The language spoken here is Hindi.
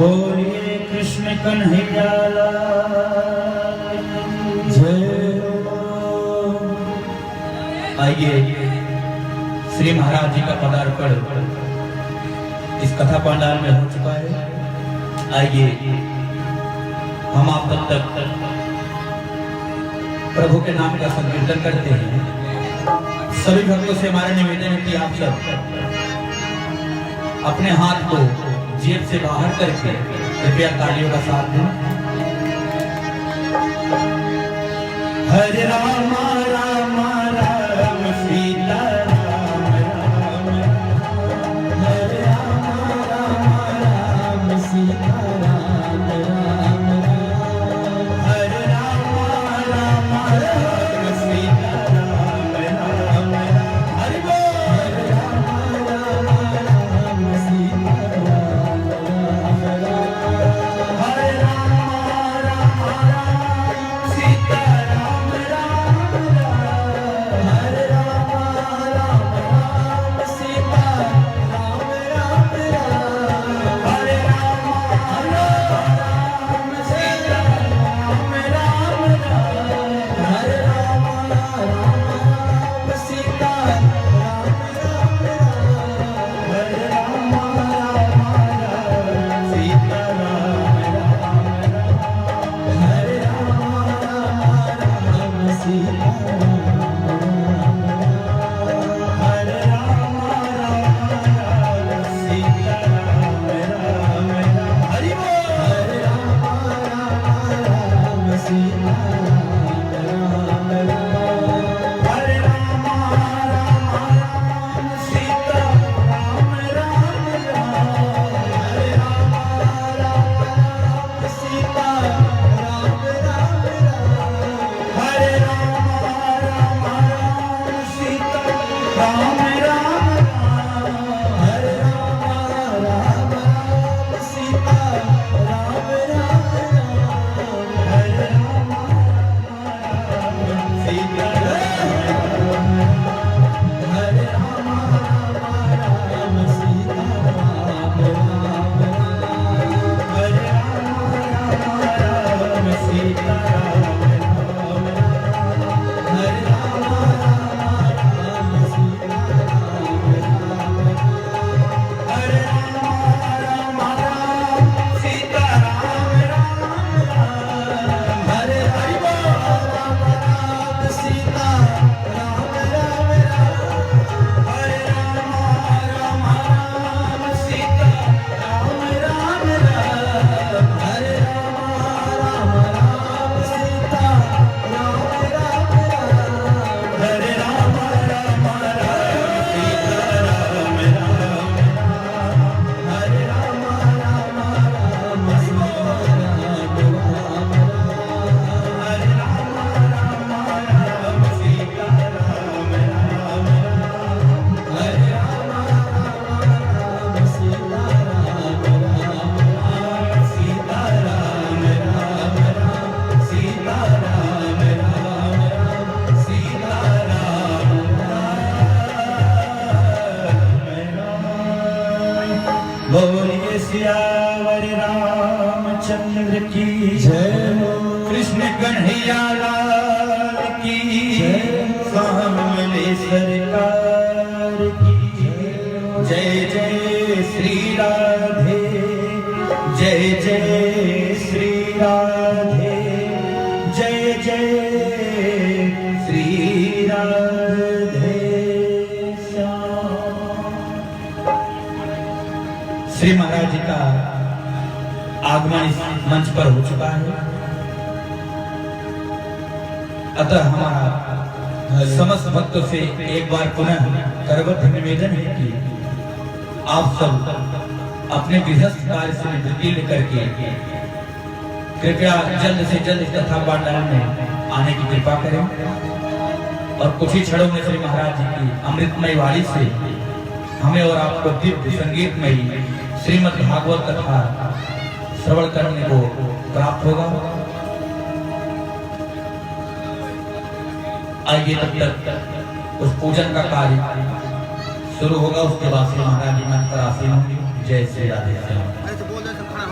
बोलिए कृष्ण कन्हैया लाल जय। आइए श्री महाराज जी का पदार्पण इस कथा पंडाल में हो चुका है। आइए हम आप तब तक प्रभु के नाम का संकीर्तन करते हैं। सभी भक्तों से हमारा निवेदन है कि आप सब अपने हाथ को जेब से बाहर करके कृपया तालियों का साथ दें। हरे राम राम राम सीता राम राम, हरे राम राम राम सीता राम राम, हरे राम राम राम सीता राम राम, हरि बोल। हरे राम राम राम सीता राम राम, हरे राम राम राम सीता राम राम, हरे राम राम राम सीता राम राम, हरे राम राम सीता राम राम, हरे राम राम सीता राम राम, हरे राम राम सीता राम राम, हरे राम राम सीता हरे राम राम सीता राम राम, हरि बोल। हरे राम राम सीता राम राम, हरे राम राम सीता राम राम, हरे राम राम सीता राम राम, हरे राम राम सीता राम राम, हरे राम राम सीता राम राम, हरे राम सीता राम, हरे राम राम सीता राम राम, हरे राम सीता राम राम, हरे राम सीता राम राम, हरे राम सीता राम राम, हरे हरि बोल। राम सीता राम राम, हरे राम सीता राम राम, हरे राम सीता राम राम, हरे राम सीता राम राम, हरे राम सीता राम राम, हरे राम सीता राम राम, हरे राम सीता राम राम, सीता राम राम राम, सीता राम राम राम, सीता राम राम राम। बोलिए सियावर रामचंद्र की जय, कृष्ण कन्हैया लाल की जय, सामने सरकार की जय। जय श्री राधे, जय जय श्री राधे, जय जय श्री राधे श्याम। श्री महाराज जी का आगमन इस मंच पर हो चुका है। अतः हमारा समस्त भक्तों से एक बार पुनः करबद्ध निवेदन है कि आप सब अपने गृहस्थ कार्य से निवृत्ति लेकर के कृपया जल्द से जल्द इस कथा पंडाल में आने की कृपा करें और कुछ ही क्षणों में श्री महाराज जी की अमृतमय वाणी से हमें और आपको दिव्य संगीतमय श्रीमद् भागवत कथा श्रवण करने को प्राप्त होगा। आइए तब तक उस पूजन का कार्य शुरू होगा, उसके बाद श्री महाराज जी मंच पर आसीन होंगे। जय श्री राधे श्याम।